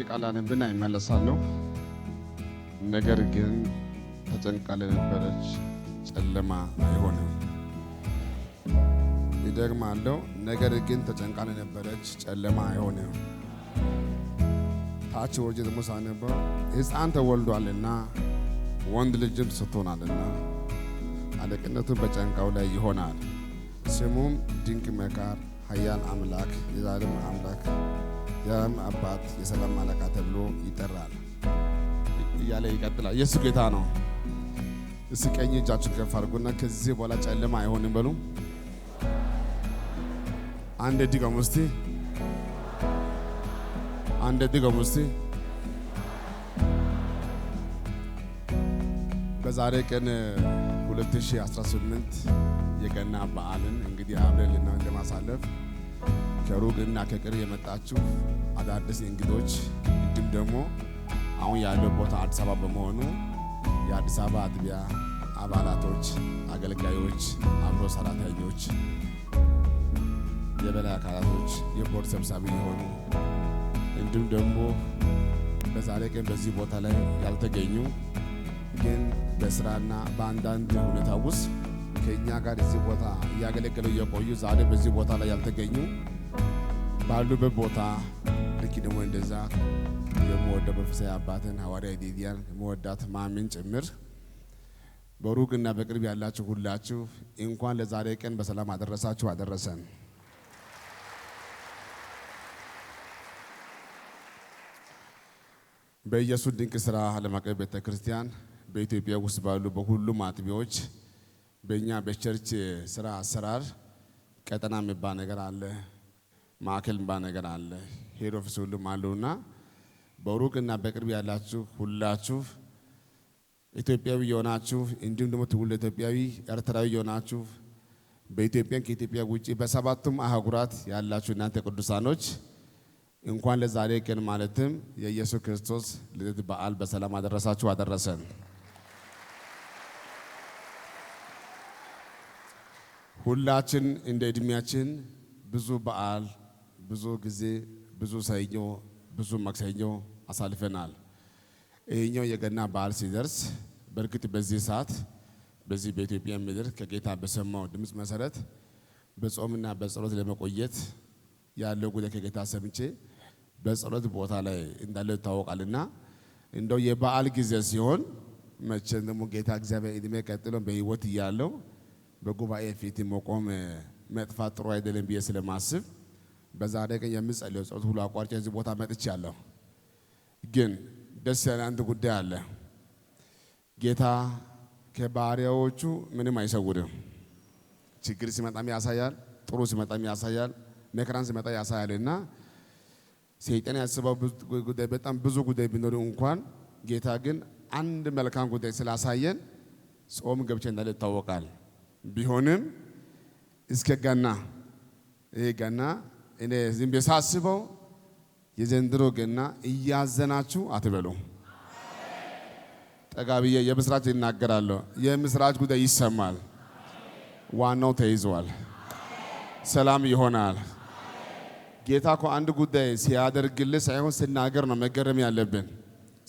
ቃል አንብና ይመለሳለሁ። ነገር ግን ተጨንቃ ለነበረች ጨለማ አይሆንም። ይደግማለሁ። ነገር ግን ተጨንቃ ለነበረች ጨለማ አይሆንም። ታች ወርጄ ደግሞ ሳነበው ሕፃን ተወልዷልና ወንድ ልጅም ሰጥቶናልና አለቅነቱ በጫንቃው ላይ ይሆናል። ስሙም ድንቅ መካር፣ ኃያል አምላክ፣ የዘላለም አምላክ፣ የዘላለም አባት፣ የሰላም አለቃ ተብሎ ይጠራል እያለ ይቀጥላል። ኢየሱስ ጌታ ነው። እስኪ ቀኝ እጃችሁን ከፍ አድርጉና ከዚህ በኋላ ጨለማ አይሆንም በሉ። አንድ ድገሙ እስቲ፣ አንድ ድገሙ እስቲ። በዛሬ ቀን 2018 የገና በዓልን እንግዲህ አብረን ለማሳለፍ ከሩቅና ከቅርብ የመጣችሁ አዳዲስ እንግዶች እንዲሁም ደግሞ አሁን ያለው ቦታ አዲስ አበባ በመሆኑ የአዲስ አበባ አጥቢያ አባላቶች፣ አገልጋዮች፣ አብሮ ሰራተኞች፣ የበላይ አካላቶች፣ የቦርድ ሰብሳቢ የሆኑ እንዲሁም ደግሞ በዛሬ ቀን በዚህ ቦታ ላይ ያልተገኙ ግን በስራና በአንዳንድ ሁኔታ ውስጥ ከእኛ ጋር እዚህ ቦታ እያገለገሉ የቆዩ ዛሬ በዚህ ቦታ ላይ ያልተገኙ ባሉበት ቦታ ልክ ደግሞ እንደዛ የምወደው መንፈሳዊ አባትን ሐዋርያ ዲዲያን የምወዳት ማሚን ጭምር በሩቅና በቅርብ ያላችሁ ሁላችሁ እንኳን ለዛሬ ቀን በሰላም አደረሳችሁ አደረሰን። በኢየሱስ ድንቅ ሥራ ዓለም አቀፍ ቤተክርስቲያን በኢትዮጵያ ውስጥ ባሉ በሁሉም አጥቢያዎች በእኛ በቸርች ስራ አሰራር ቀጠና የሚባል ነገር አለ፣ ማዕከል የሚባል ነገር አለ፣ ሄድ ኦፊስ ሁሉም አሉና በሩቅና በቅርብ ያላችሁ ሁላችሁ ኢትዮጵያዊ የሆናችሁ እንዲሁም ደግሞ ትውልደ ኢትዮጵያዊ ኤርትራዊ የሆናችሁ በኢትዮጵያ ከኢትዮጵያ ውጪ በሰባቱም አህጉራት ያላችሁ እናንተ ቅዱሳኖች እንኳን ለዛሬ ቀን ማለትም የኢየሱስ ክርስቶስ ልደት በዓል በሰላም አደረሳችሁ አደረሰን። ሁላችን እንደ እድሜያችን ብዙ በዓል፣ ብዙ ጊዜ፣ ብዙ ሰኞ፣ ብዙ ማክሰኞ አሳልፈናል። ይሄኛው የገና በዓል ሲደርስ በእርግጥ በዚህ ሰዓት በዚህ በኢትዮጵያ ምድር ከጌታ በሰማው ድምፅ መሰረት በጾምና በጸሎት ለመቆየት ያለው ጉዳይ ከጌታ ሰምቼ በጸሎት ቦታ ላይ እንዳለ ይታወቃልና እንደው የበዓል ጊዜ ሲሆን መቼም ደግሞ ጌታ እግዚአብሔር እድሜ ቀጥሎ በህይወት እያለው በጉባኤ ፊት መቆም መጥፋት ጥሩ አይደለም ብዬ ስለማስብ በዛሬ ቀን የምጸልየው ጸሎት ሁሉ አቋርጬ እዚህ ቦታ መጥቻለሁ። ግን ደስ ያለ አንድ ጉዳይ አለ። ጌታ ከባሪያዎቹ ምንም አይሰውርም። ችግር ሲመጣም ያሳያል፣ ጥሩ ሲመጣም ያሳያል፣ መከራን ሲመጣ ያሳያልና ሰይጣን ያስበው ጉዳይ በጣም ብዙ ጉዳይ ቢኖር እንኳን ጌታ ግን አንድ መልካም ጉዳይ ስላሳየን ጾም ገብቼ እንዳለ ይታወቃል። ቢሆንም እስከ ገና ይሄ ገና እኔ ዝም ብዬ ሳስበው የዘንድሮ ገና እያዘናችሁ አትበሉ። ጠጋ ብዬ የምስራች ይናገራለሁ። የምስራች ጉዳይ ይሰማል። ዋናው ተይዟል። ሰላም ይሆናል። ጌታ እኮ አንድ ጉዳይ ሲያደርግልህ ሳይሆን ስናገር ነው መገረም ያለብን።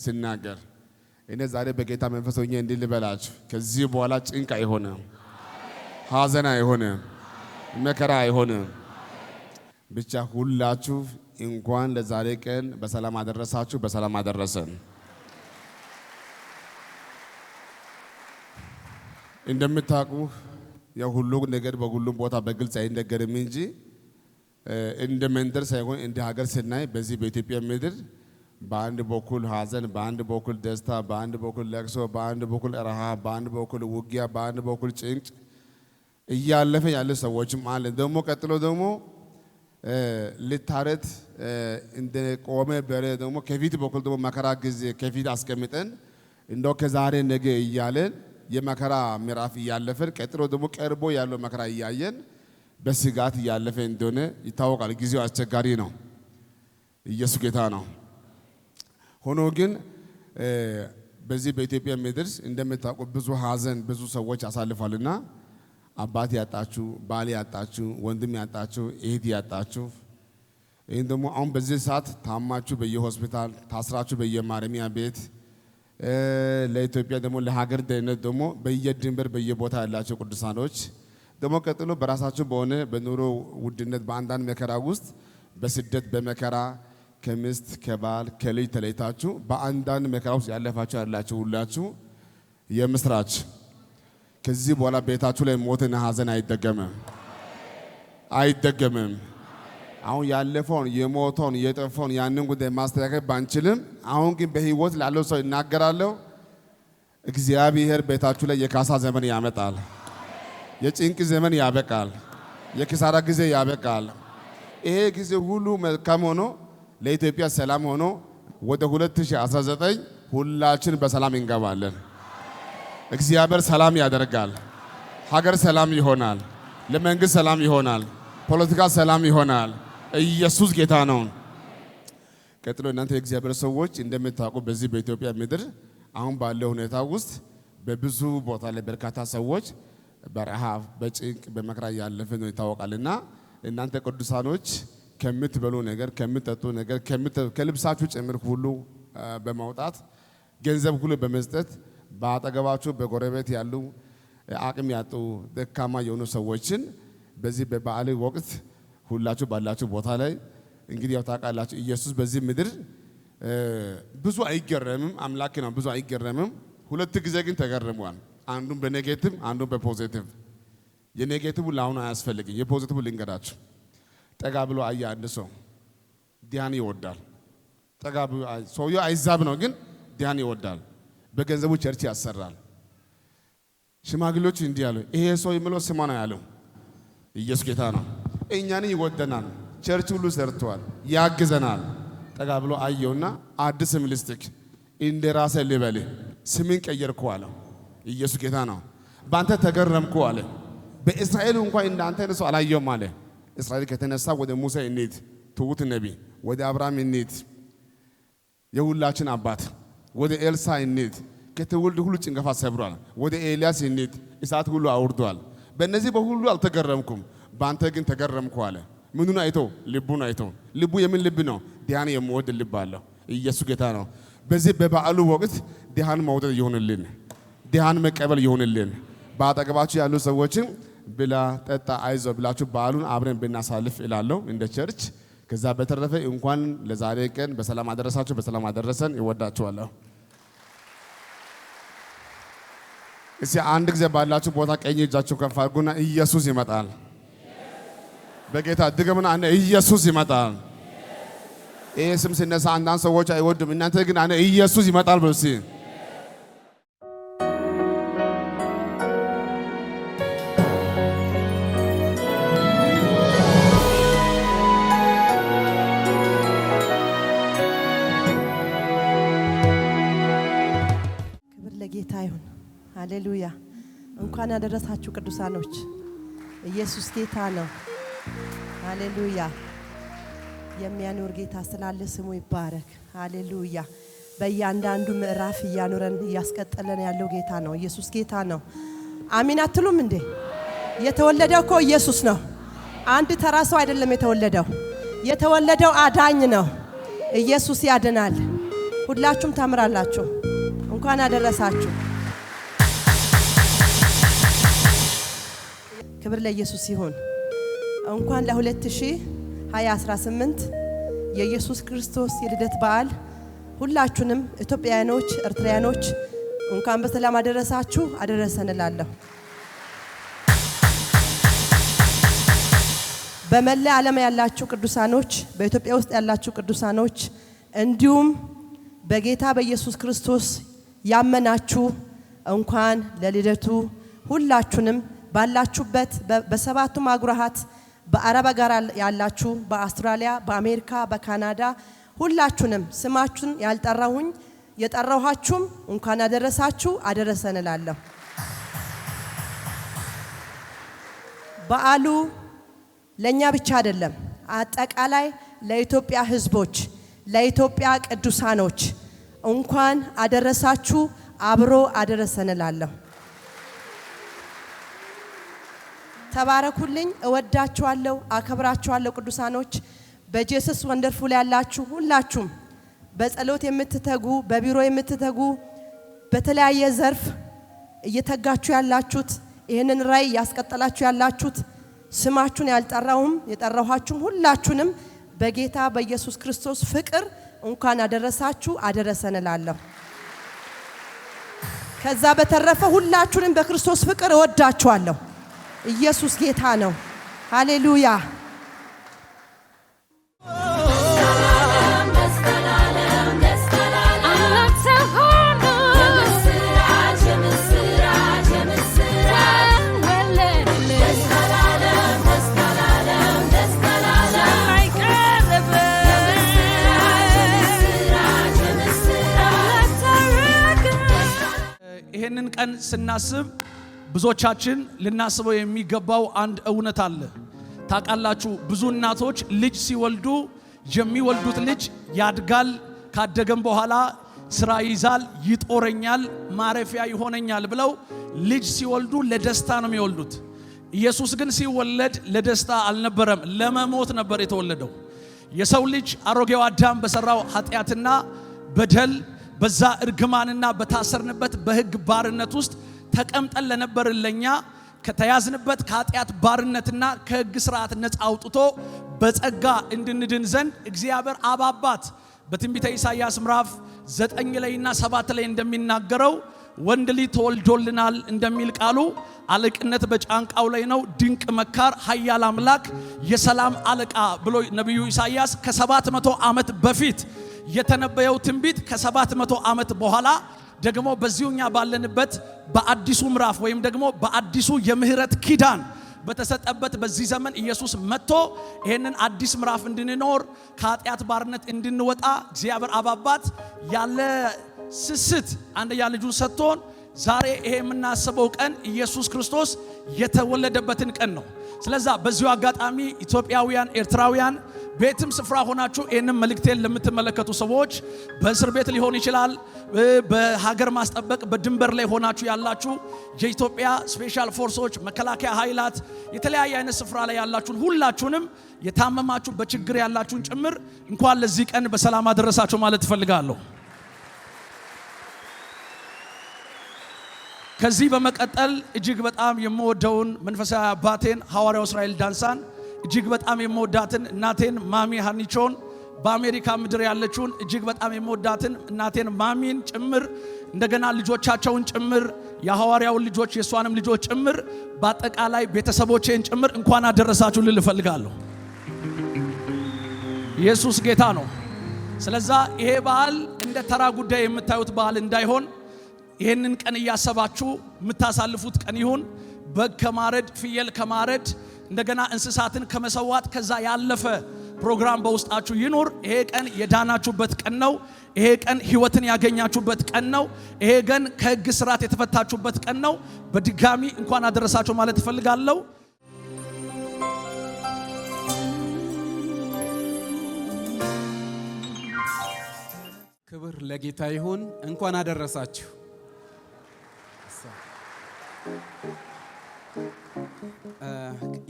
ስናገር እኔ ዛሬ በጌታ መንፈስ ሆኜ እንዲህ ልበላችሁ፣ ከዚህ በኋላ ጭንቅ አይሆንም፣ ሐዘን አይሆንም፣ መከራ አይሆንም። ብቻ ሁላችሁ እንኳን ለዛሬ ቀን በሰላም አደረሳችሁ፣ በሰላም አደረሰን። እንደምታውቁ የሁሉ ነገር በሁሉም ቦታ በግልጽ አይነገርም እንጂ እንደ መንደር ሳይሆን እንደ ሀገር ስናይ በዚህ በኢትዮጵያ ምድር በአንድ በኩል ሐዘን፣ በአንድ በኩል ደስታ፣ በአንድ በኩል ለቅሶ፣ በአንድ በኩል ረሃብ፣ በአንድ በኩል ውጊያ፣ በአንድ በኩል ጭንቅ እያለፈ ያለ ሰዎችም አለ። ደግሞ ቀጥሎ ደግሞ ልታረት እንደ ቆመ በሬ ደግሞ ከፊት በኩል ደግሞ መከራ ጊዜ ከፊት አስቀምጠን እንደው ከዛሬ ነገ እያለን የመከራ ምዕራፍ እያለፈን ቀጥሎ ደግሞ ቀርቦ ያለው መከራ እያየን በስጋት እያለፈ እንደሆነ ይታወቃል። ጊዜው አስቸጋሪ ነው። ኢየሱስ ጌታ ነው። ሆኖ ግን በዚህ በኢትዮጵያ ምድር እንደምታውቁ ብዙ ሐዘን ብዙ ሰዎች ያሳልፋልና አባት ያጣችሁ፣ ባል ያጣችሁ፣ ወንድም ያጣችሁ፣ እህት ያጣችሁ ይህን ደግሞ አሁን በዚህ ሰዓት ታማችሁ በየሆስፒታል ታስራችሁ በየማረሚያ ቤት ለኢትዮጵያ ደግሞ ለሀገር ደህንነት ደግሞ በየድንበር በየቦታ ያላችሁ ቅዱሳኖች ደግሞ ቀጥሎ በራሳችሁ በሆነ በኑሮ ውድነት በአንዳንድ መከራ ውስጥ በስደት በመከራ ከሚስት ከባል ከልጅ ተለይታችሁ በአንዳንድ መከራ ውስጥ ያላችሁ ሁላችሁ የምስራች ከዚህ በኋላ ቤታችሁ ላይ ሞትና ሐዘን አይደገምም። አሁን ያለፈውን የሞተውን የጠፋውን ያንን ጉዳይ ማስተካከል ባንችልም አሁን ግን በህይወት ላለው ሰው እናገራለሁ። እግዚአብሔር ቤታችሁ ላይ የካሳ ዘመን ያመጣል። የጭንቅ ዘመን ያበቃል። የኪሳራ ጊዜ ያበቃል። ይሄ ጊዜ ሁሉ መልካም ሆኖ ለኢትዮጵያ ሰላም ሆኖ ወደ 2019 ሁላችን በሰላም እንገባለን። እግዚአብሔር ሰላም ያደርጋል። ሀገር ሰላም ይሆናል። ለመንግስት ሰላም ይሆናል። ፖለቲካ ሰላም ይሆናል። ኢየሱስ ጌታ ነው። ቀጥሎ እናንተ የእግዚአብሔር ሰዎች እንደምታውቁ በዚህ በኢትዮጵያ ምድር አሁን ባለው ሁኔታ ውስጥ በብዙ ቦታ ላይ በርካታ ሰዎች በረሃብ በጭንቅ በመከራ ያለፈ ነው ይታወቃልና እናንተ ቅዱሳኖች ከምትበሉ ነገር ከምትጠጡ ነገር ከልብሳችሁ ጭምር ሁሉ በማውጣት ገንዘብ ሁሉ በመስጠት በአጠገባችሁ በጎረቤት ያሉ አቅም ያጡ ደካማ የሆኑ ሰዎችን በዚህ በበዓል ወቅት ሁላችሁ ባላችሁ ቦታ ላይ እንግዲህ ያው ታውቃላችሁ ኢየሱስ በዚህ ምድር ብዙ አይገረምም። አምላክ ነው፣ ብዙ አይገረምም። ሁለት ጊዜ ግን ተገርሟል። አንዱን በኔጌቲቭ አንዱን በፖዚቲቭ። የኔጌቲቭ ለአሁኑ አያስፈልግም። የፖዚቲቭ ልንገራችሁ። ጠጋ ብሎ አያ አንድ ሰው ዲያን ይወዳል። ጠጋ ብሎ ሰውየው አይዛብ ነው፣ ግን ዲያን ይወዳል። በገንዘቡ ቸርች ያሰራል። ሽማግሌዎች እንዲህ ያሉ ይሄ ሰው የሚለው ስማ ነው ያለው። ኢየሱስ ጌታ ነው። እኛን ይወደናል። ቸርች ሁሉ ሰርቷል፣ ያግዘናል። ጠጋ ብሎ አየውና አዲስ ምልስቲክ እንደራሰ ልበል ስምን ቀየርኩ አለ። ኢየሱስ ጌታ ነው። ባንተ ተገረምኩ አለ። በእስራኤል እንኳን እንዳንተ ሰው አላየውም አለ። እስራኤል ከተነሳ ወደ ሙሴ እንሂድ፣ ትሁት ነቢይ፣ ወደ አብርሃም እንሂድ፣ የሁላችን አባት፣ ወደ ኤልሳ እንሂድ፣ ከትውልድ ሁሉ ጭንገፋ ሰብሯል። ወደ ኤልያስ እንሂድ፣ እሳት ሁሉ አውርዷል። በእነዚህ በሁሉ አልተገረምኩም፣ ባንተ ግን ተገረምኩ አለ። ምኑን አይቶ? ልቡን አይቶ። ልቡ የምን ልብ ነው? ዲያን የሚወድ ልብ አለው። ኢየሱስ ጌታ ነው። በዚህ በበዓሉ ወቅት ዲያን መውደድ ይሆንልን፣ ዲያን መቀበል ይሆንልን። በአጠገባችሁ ያሉ ሰዎችን ብላ ጠጣ አይዞ ብላችሁ በዓሉን አብረን ብናሳልፍ እላለሁ እንደ ቸርች። ከዛ በተረፈ እንኳን ለዛሬ ቀን በሰላም አደረሳችሁ፣ በሰላም አደረሰን። ይወዳችኋለሁ። እስቲ አንድ ጊዜ ባላችሁ ቦታ ቀኝ እጃችሁ ከፍ አድርጉና ኢየሱስ ይመጣል። በጌታ ድገሙና አነ ኢየሱስ ይመጣል። ይሄ ስም ሲነሳ አንዳንድ ሰዎች አይወዱም። እናንተ ግን አነ ኢየሱስ ይመጣል ብሉ እስቲ። ክብር ለጌታ ይሁን። ሃሌሉያ። እንኳን ያደረሳችሁ ቅዱሳኖች። ኢየሱስ ጌታ ነው። ሃሌሉያ። የሚያኖር ጌታ ስላለ ስሙ ይባረክ። ሃሌሉያ። በእያንዳንዱ ምዕራፍ እያኖረን እያስቀጠለን ያለው ጌታ ነው። ኢየሱስ ጌታ ነው። አሚን አትሉም እንዴ? የተወለደው እኮ ኢየሱስ ነው። አንድ ተራ ሰው አይደለም የተወለደው። የተወለደው አዳኝ ነው። ኢየሱስ ያድናል። ሁላችሁም ታምራላችሁ። እንኳን አደረሳችሁ። ክብር ለኢየሱስ ይሁን። እንኳን ለ2018 የኢየሱስ ክርስቶስ የልደት በዓል ሁላችሁንም ኢትዮጵያውያኖች፣ ኤርትራውያኖች እንኳን በሰላም አደረሳችሁ አደረሰን እላለሁ። በመላ ዓለም ያላችሁ ቅዱሳኖች፣ በኢትዮጵያ ውስጥ ያላችሁ ቅዱሳኖች እንዲሁም በጌታ በኢየሱስ ክርስቶስ ያመናችሁ እንኳን ለልደቱ ሁላችሁንም ባላችሁበት በሰባቱም አህጉራት በአረብ ሀገር ያላችሁ በአውስትራሊያ፣ በአሜሪካ፣ በካናዳ ሁላችሁንም ስማችሁን ያልጠራሁኝ የጠራኋችሁም እንኳን አደረሳችሁ አደረሰን እላለሁ። በዓሉ ለኛ ብቻ አይደለም፣ አጠቃላይ ለኢትዮጵያ ሕዝቦች፣ ለኢትዮጵያ ቅዱሳኖች እንኳን አደረሳችሁ አብሮ አደረሰን እላለሁ። ተባረኩልኝ። እወዳችኋለሁ፣ አከብራችኋለሁ። ቅዱሳኖች በጂሰስ ወንደርፉል ያላችሁ ሁላችሁም በጸሎት የምትተጉ በቢሮ የምትተጉ በተለያየ ዘርፍ እየተጋችሁ ያላችሁት ይሄንን ራይ ያስቀጠላችሁ ያላችሁት ስማችሁን ያልጠራውም የጠራኋችሁም ሁላችሁንም በጌታ በኢየሱስ ክርስቶስ ፍቅር እንኳን አደረሳችሁ አደረሰን እላለሁ። ከዛ በተረፈ ሁላችሁንም በክርስቶስ ፍቅር እወዳችኋለሁ። ኢየሱስ ጌታ ነው። ሃሌሉያ። ይሄንን ቀን ስናስብ ብዙዎቻችን ልናስበው የሚገባው አንድ እውነት አለ። ታውቃላችሁ ብዙ እናቶች ልጅ ሲወልዱ የሚወልዱት ልጅ ያድጋል፣ ካደገም በኋላ ስራ ይዛል፣ ይጦረኛል፣ ማረፊያ ይሆነኛል ብለው ልጅ ሲወልዱ ለደስታ ነው የሚወልዱት። ኢየሱስ ግን ሲወለድ ለደስታ አልነበረም፣ ለመሞት ነበር የተወለደው። የሰው ልጅ አሮጌው አዳም በሰራው ኃጢአትና በደል በዛ እርግማንና በታሰርንበት በሕግ ባርነት ውስጥ ተቀምጠን ለነበርለኛ ከተያዝንበት ከኃጢአት ባርነትና ከሕግ ስርዓት ነፃ አውጥቶ በጸጋ እንድንድን ዘንድ እግዚአብሔር አብ አባት በትንቢተ ኢሳይያስ ምዕራፍ 9 ላይና 7 ላይ እንደሚናገረው ወንድ ልጅ ተወልዶልናል እንደሚል ቃሉ አለቅነት በጫንቃው ላይ ነው፣ ድንቅ መካር፣ ኃያል አምላክ፣ የሰላም አለቃ ብሎ ነብዩ ኢሳይያስ ከ700 ዓመት በፊት የተነበየው ትንቢት ከ700 ዓመት በኋላ ደግሞ በዚሁኛ ባለንበት በአዲሱ ምዕራፍ ወይም ደግሞ በአዲሱ የምህረት ኪዳን በተሰጠበት በዚህ ዘመን ኢየሱስ መጥቶ ይሄንን አዲስ ምዕራፍ እንድንኖር ከኃጢአት ባርነት እንድንወጣ እግዚአብሔር አብ አባት ያለ ስስት አንደኛ ልጁን ሰጥቶን ዛሬ ይሄ የምናስበው ቀን ኢየሱስ ክርስቶስ የተወለደበትን ቀን ነው። ስለዚህ በዚሁ አጋጣሚ ኢትዮጵያውያን፣ ኤርትራውያን ቤትም ስፍራ ሆናችሁ ይሄንን መልእክቴን ለምትመለከቱ ሰዎች በእስር ቤት ሊሆን ይችላል፣ በሀገር ማስጠበቅ በድንበር ላይ ሆናችሁ ያላችሁ የኢትዮጵያ ስፔሻል ፎርሶች፣ መከላከያ ኃይላት፣ የተለያየ አይነት ስፍራ ላይ ያላችሁን ሁላችሁንም የታመማችሁ በችግር ያላችሁን ጭምር እንኳን ለዚህ ቀን በሰላም አደረሳችሁ ማለት እፈልጋለሁ። ከዚህ በመቀጠል እጅግ በጣም የምወደውን መንፈሳዊ አባቴን ሐዋርያው እስራኤል ዳንሳን እጅግ በጣም የምወዳትን እናቴን ማሚ ሃኒቾን በአሜሪካ ምድር ያለችውን እጅግ በጣም የምወዳትን እናቴን ማሚን ጭምር እንደገና ልጆቻቸውን ጭምር የሐዋርያውን ልጆች የሷንም ልጆች ጭምር በአጠቃላይ ቤተሰቦቼን ጭምር እንኳን አደረሳችሁ ልል እፈልጋለሁ። ኢየሱስ ጌታ ነው። ስለዚህ ይሄ በዓል እንደ ተራ ጉዳይ የምታዩት በዓል እንዳይሆን ይሄንን ቀን እያሰባችሁ የምታሳልፉት ቀን ይሁን። በግ ከማረድ ፍየል ከማረድ እንደገና እንስሳትን ከመሰዋት ከዛ ያለፈ ፕሮግራም በውስጣችሁ ይኑር። ይሄ ቀን የዳናችሁበት ቀን ነው። ይሄ ቀን ሕይወትን ያገኛችሁበት ቀን ነው። ይሄ ቀን ከሕግ ስርዓት የተፈታችሁበት ቀን ነው። በድጋሚ እንኳን አደረሳችሁ ማለት እፈልጋለሁ። ክብር ለጌታ ይሁን። እንኳን አደረሳችሁ።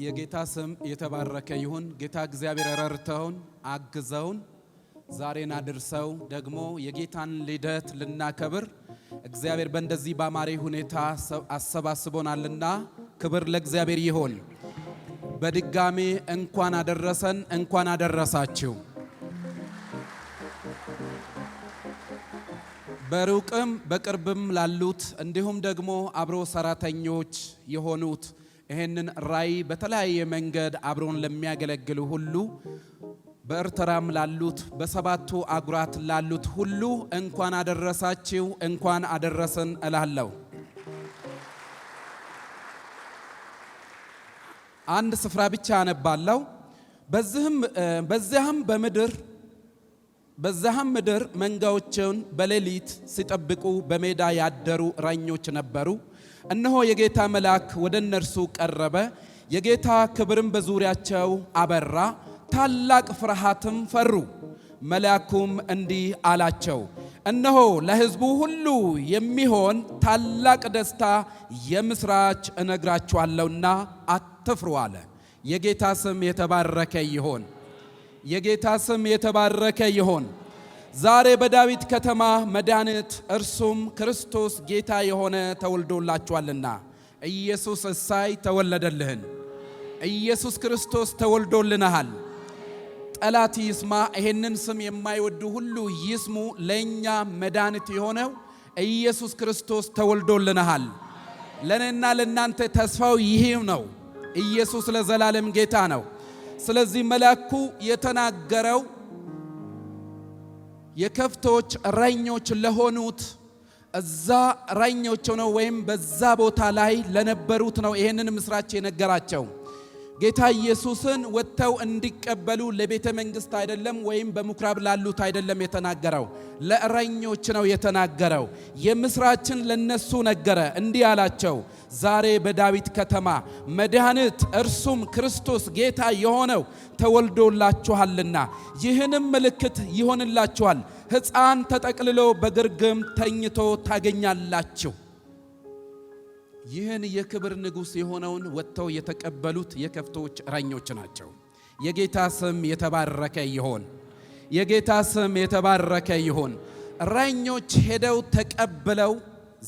የጌታ ስም የተባረከ ይሁን። ጌታ እግዚአብሔር ረድተውን አግዘውን ዛሬን አድርሰው ደግሞ የጌታን ልደት ልናከብር እግዚአብሔር በእንደዚህ ባማረ ሁኔታ አሰባስቦናልና ክብር ለእግዚአብሔር ይሁን። በድጋሚ እንኳን አደረሰን፣ እንኳን አደረሳችሁ። በሩቅም በቅርብም ላሉት እንዲሁም ደግሞ አብሮ ሰራተኞች የሆኑት ይሄንን ራይ በተለያየ መንገድ አብሮን ለሚያገለግሉ ሁሉ በኤርትራም ላሉት በሰባቱ አጉራት ላሉት ሁሉ እንኳን አደረሳችሁ፣ እንኳን አደረሰን እላለሁ። አንድ ስፍራ ብቻ አነባለሁ። በዚያም ምድር መንጋዎችን በሌሊት ሲጠብቁ በሜዳ ያደሩ እረኞች ነበሩ። እነሆ የጌታ መልአክ ወደ እነርሱ ቀረበ፣ የጌታ ክብርም በዙሪያቸው አበራ፣ ታላቅ ፍርሃትም ፈሩ። መልአኩም እንዲህ አላቸው፣ እነሆ ለሕዝቡ ሁሉ የሚሆን ታላቅ ደስታ የምስራች እነግራችኋለሁና አትፍሩ አለ። የጌታ ስም የተባረከ ይሁን። የጌታ ስም የተባረከ ይሁን። ዛሬ በዳዊት ከተማ መድኃኒት እርሱም ክርስቶስ ጌታ የሆነ ተወልዶላችኋልና ኢየሱስ እሳይ ተወለደልህን። ኢየሱስ ክርስቶስ ተወልዶልናል። ጠላት ይስማ፣ ይሄንን ስም የማይወዱ ሁሉ ይስሙ። ለኛ መድኃኒት የሆነው ኢየሱስ ክርስቶስ ተወልዶልናል። ለኔና ለናንተ ተስፋው ይሄው ነው። ኢየሱስ ለዘላለም ጌታ ነው። ስለዚህ መልአኩ የተናገረው የከፍቶች እረኞች ለሆኑት እዛ እረኞች ነው ወይም በዛ ቦታ ላይ ለነበሩት ነው ይሄንን ምስራች የነገራቸው። ጌታ ኢየሱስን ወጥተው እንዲቀበሉ ለቤተ መንግስት አይደለም ወይም በምኩራብ ላሉት አይደለም የተናገረው፣ ለእረኞች ነው የተናገረው። የምስራችን ለነሱ ነገረ። እንዲህ አላቸው፣ ዛሬ በዳዊት ከተማ መድኃኒት እርሱም ክርስቶስ ጌታ የሆነው ተወልዶላችኋልና ይህንም ምልክት ይሆንላችኋል፣ ሕፃን ተጠቅልሎ በግርግም ተኝቶ ታገኛላችሁ። ይህን የክብር ንጉሥ የሆነውን ወጥተው የተቀበሉት የከፍቶች እረኞች ናቸው። የጌታ ስም የተባረከ ይሁን። የጌታ ስም የተባረከ ይሁን። እረኞች ሄደው ተቀብለው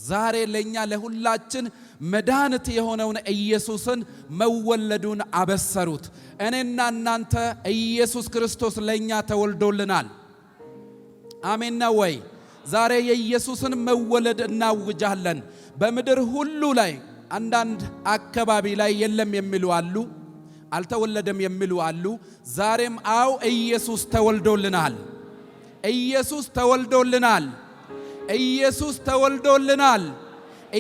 ዛሬ ለኛ ለሁላችን መድኃኒት የሆነውን ኢየሱስን መወለዱን አበሰሩት። እኔና እናንተ ኢየሱስ ክርስቶስ ለኛ ተወልዶልናል። አሜን ነው ወይ? ዛሬ የኢየሱስን መወለድ እናውጃለን። በምድር ሁሉ ላይ አንዳንድ አካባቢ ላይ የለም የሚሉ አሉ፣ አልተወለደም የሚሉ አሉ። ዛሬም አው ኢየሱስ ተወልዶልናል። ኢየሱስ ተወልዶልናል። ኢየሱስ ተወልዶልናል።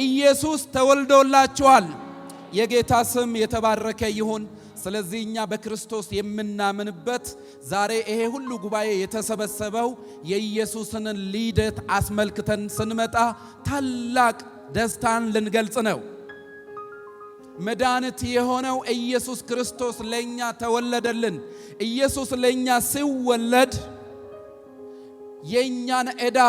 ኢየሱስ ተወልዶላችኋል። የጌታ ስም የተባረከ ይሁን። ስለዚህ እኛ በክርስቶስ የምናምንበት ዛሬ ይሄ ሁሉ ጉባኤ የተሰበሰበው የኢየሱስን ልደት አስመልክተን ስንመጣ ታላቅ ደስታን ልንገልጽ ነው። መድኃኒት የሆነው ኢየሱስ ክርስቶስ ለኛ ተወለደልን። ኢየሱስ ለኛ ሲወለድ የኛን ዕዳ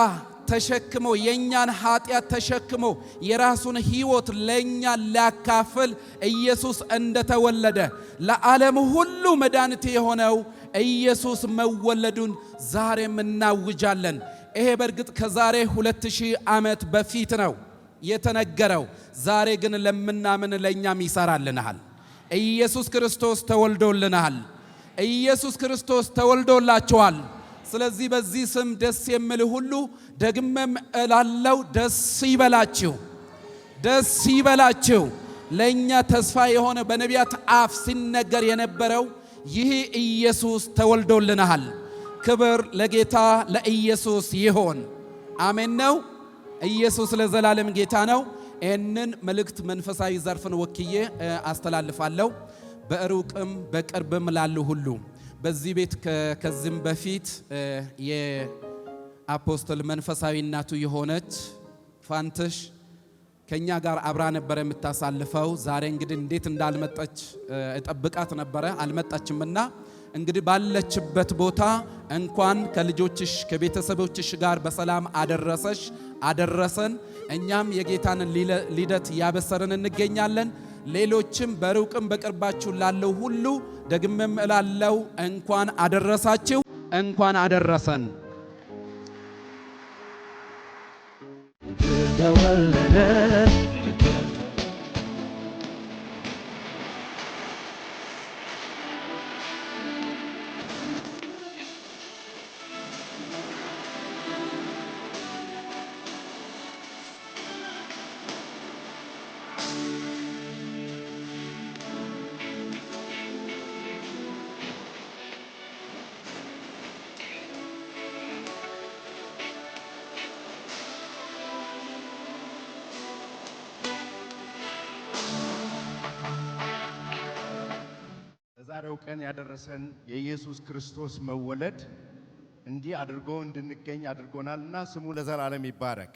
ተሸክሞ የኛን ኃጢአት ተሸክሞ የራሱን ሕይወት ለኛ ሊያካፍል ኢየሱስ እንደተወለደ ለዓለም ሁሉ መድኃኒት የሆነው ኢየሱስ መወለዱን ዛሬም እናውጃለን። ይሄ በእርግጥ ከዛሬ 2000 ዓመት በፊት ነው የተነገረው። ዛሬ ግን ለምናምን ለኛም ይሰራልናል። ኢየሱስ ክርስቶስ ተወልዶልናል። ኢየሱስ ክርስቶስ ተወልዶላችኋል። ስለዚህ በዚህ ስም ደስ የሚል ሁሉ ደግመም እላለው ደስ ይበላችሁ፣ ደስ ይበላችሁ። ለኛ ተስፋ የሆነ በነቢያት አፍ ሲነገር የነበረው ይህ ኢየሱስ ተወልዶልናል። ክብር ለጌታ ለኢየሱስ ይሆን። አሜን ነው። ኢየሱስ ለዘላለም ጌታ ነው። ይህንን መልእክት መንፈሳዊ ዘርፍን ወክዬ አስተላልፋለሁ። በሩቅም በቅርብም ላሉ ሁሉ በዚህ ቤት ከዚህም በፊት የአፖስትል መንፈሳዊ እናቱ የሆነች ፋንትሽ ከኛ ጋር አብራ ነበር የምታሳልፈው። ዛሬ እንግዲህ እንዴት እንዳልመጣች እጠብቃት ነበረ፣ አልመጣችምና እንግዲህ ባለችበት ቦታ እንኳን ከልጆችሽ ከቤተሰቦችሽ ጋር በሰላም አደረሰሽ አደረሰን። እኛም የጌታን ልደት ያበሰርን እንገኛለን። ሌሎችም በሩቅም በቅርባችሁ ላለው ሁሉ ደግመም እላለው እንኳን አደረሳችሁ፣ እንኳን አደረሰን። ዛሬው ቀን ያደረሰን የኢየሱስ ክርስቶስ መወለድ እንዲህ አድርጎ እንድንገኝ አድርጎናልና ስሙ ለዘላለም ይባረክ።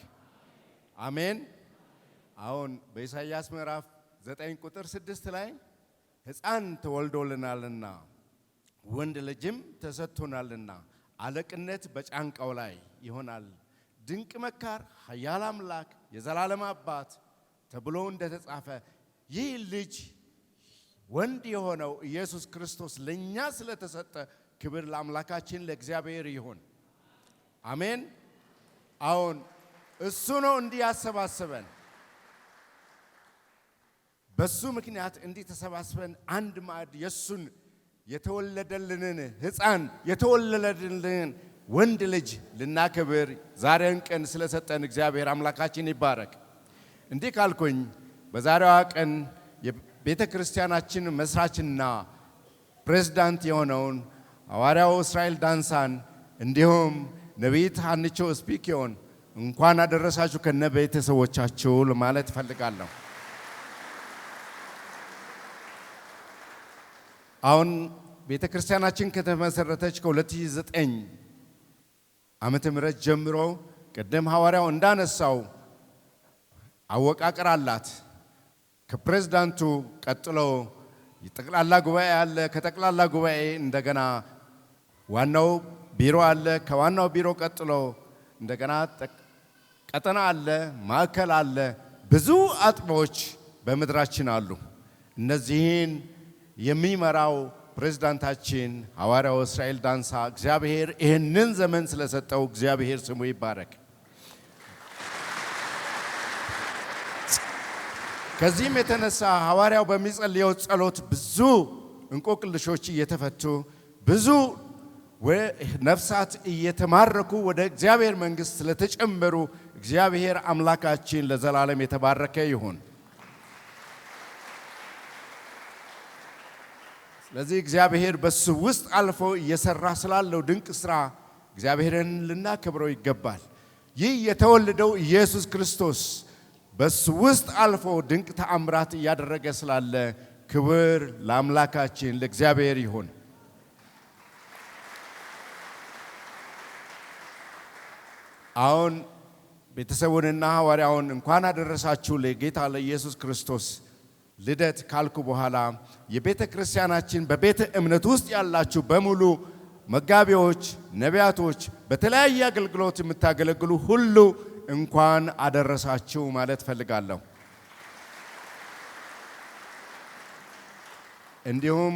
አሜን። አሁን በኢሳይያስ ምዕራፍ 9 ቁጥር 6 ላይ ሕፃን ተወልዶልናልና ወንድ ልጅም ተሰጥቶናልና አለቅነት በጫንቃው ላይ ይሆናል፣ ድንቅ መካር፣ ኃያል አምላክ፣ የዘላለም አባት ተብሎ እንደተጻፈ ይህ ልጅ ወንድ የሆነው ኢየሱስ ክርስቶስ ለኛ ስለተሰጠ ክብር ለአምላካችን ለእግዚአብሔር ይሁን። አሜን። አሁን እሱ ነው እንዲያሰባስበን በሱ ምክንያት እንዲህ ተሰባስበን አንድ ማዕድ የሱን የተወለደልንን ሕፃን የተወለደልንን ወንድ ልጅ ልናከብር ዛሬን ቀን ስለሰጠን እግዚአብሔር አምላካችን ይባረክ። እንዲህ ካልኩኝ በዛሬዋ ቀን የቤተ ክርስቲያናችን መስራችና ፕሬዝዳንት የሆነውን ሐዋርያው እስራኤል ዳንሳን እንዲሁም ነቢይት ሀንቾ ስፒኪዮን እንኳን አደረሳችሁ ከነ ቤተሰቦቻችሁ ለማለት ፈልጋለሁ። አሁን ቤተ ክርስቲያናችን ከተመሰረተች ከ2009 ዓመተ ምህረት ጀምሮ ቀደም ሐዋርያው እንዳነሳው አወቃቀር አላት። ከፕሬዝዳንቱ ቀጥሎ የጠቅላላ ጉባኤ አለ። ከጠቅላላ ጉባኤ እንደገና ዋናው ቢሮ አለ። ከዋናው ቢሮ ቀጥሎ እንደገና ቀጠና አለ፣ ማዕከል አለ። ብዙ አጥቦች በምድራችን አሉ። እነዚህን የሚመራው ፕሬዝዳንታችን ሐዋርያው እስራኤል ዳንሳ እግዚአብሔር ይህንን ዘመን ስለሰጠው እግዚአብሔር ስሙ ይባረክ። ከዚህም የተነሳ ሐዋርያው በሚጸልየው ጸሎት ብዙ እንቆቅልሾች እየተፈቱ ብዙ ነፍሳት እየተማረኩ ወደ እግዚአብሔር መንግሥት ስለተጨመሩ እግዚአብሔር አምላካችን ለዘላለም የተባረከ ይሁን። ስለዚህ እግዚአብሔር በሱ ውስጥ አልፎ እየሰራ ስላለው ድንቅ ስራ እግዚአብሔርን ልናከብረው ይገባል። ይህ የተወለደው ኢየሱስ ክርስቶስ በሱ ውስጥ አልፎ ድንቅ ተአምራት እያደረገ ስላለ ክብር ለአምላካችን ለእግዚአብሔር ይሁን። አሁን ቤተሰቡንና ሐዋርያውን እንኳን አደረሳችሁ ለጌታ ለኢየሱስ ክርስቶስ ልደት ካልኩ በኋላ የቤተ ክርስቲያናችን በቤተ እምነት ውስጥ ያላችሁ በሙሉ መጋቢዎች፣ ነቢያቶች፣ በተለያየ አገልግሎት የምታገለግሉ ሁሉ እንኳን አደረሳችሁ ማለት ፈልጋለሁ። እንዲሁም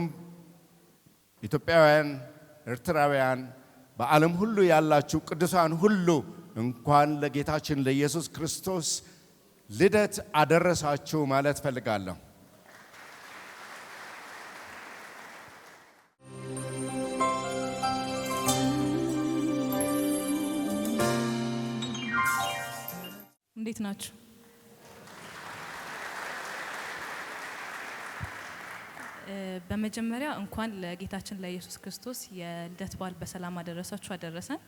ኢትዮጵያውያን፣ ኤርትራውያን በዓለም ሁሉ ያላችሁ ቅዱሳን ሁሉ እንኳን ለጌታችን ለኢየሱስ ክርስቶስ ልደት አደረሳችሁ ማለት ፈልጋለሁ። እንዴት ናችሁ? በመጀመሪያ እንኳን ለጌታችን ለኢየሱስ ክርስቶስ የልደት በዓል በሰላም አደረሳችሁ አደረሰን።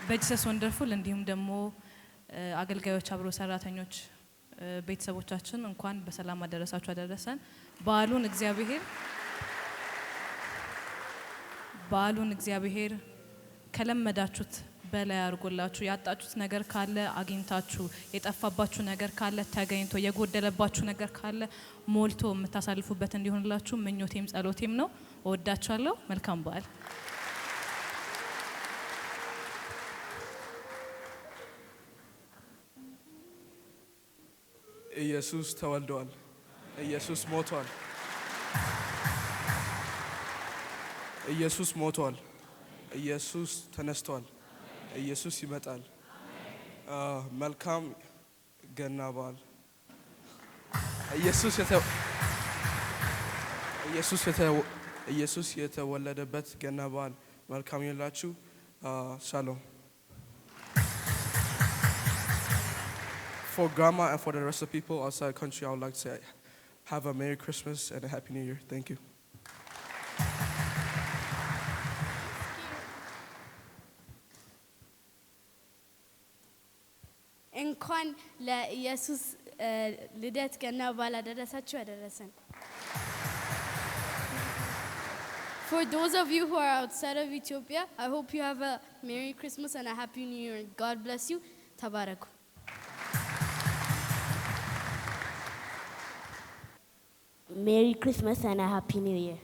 በጂሰስ ወንደርፉል እንዲሁም ደግሞ አገልጋዮች፣ አብሮ ሰራተኞች፣ ቤተሰቦቻችን እንኳን በሰላም አደረሳችሁ አደረሰን። በዓሉን እግዚአብሔር ከለመዳችሁት በላይ አድርጎላችሁ ያጣችሁት ነገር ካለ አግኝታችሁ የጠፋባችሁ ነገር ካለ ተገኝቶ የጎደለባችሁ ነገር ካለ ሞልቶ የምታሳልፉበት እንዲሆንላችሁ ምኞቴም ጸሎቴም ነው። እወዳችኋለሁ። መልካም በዓል። ኢየሱስ ተወልዷል። ኢየሱስ ሞቷል። ኢየሱስ ሞቷል። ኢየሱስ ተነስቷል። ኢየሱስ ይመጣል። መልካም ገና በዓል። ኢየሱስ የተወለደበት ገና በዓል መልካም ይሁንላችሁ። ሻሎም። For grandma and for the rest of the people outside the country, I would like to say have a Merry Christmas and a Happy New Year. Thank you. እንኳን ለኢየሱስ ልደት ገና በዓል አደረሳችሁ አደረሰን። For those of you who are outside of Ethiopia, I hope you have a Merry Christmas and a Happy New Year. God bless you. ተባረኩ። Merry Christmas and a Happy New Year.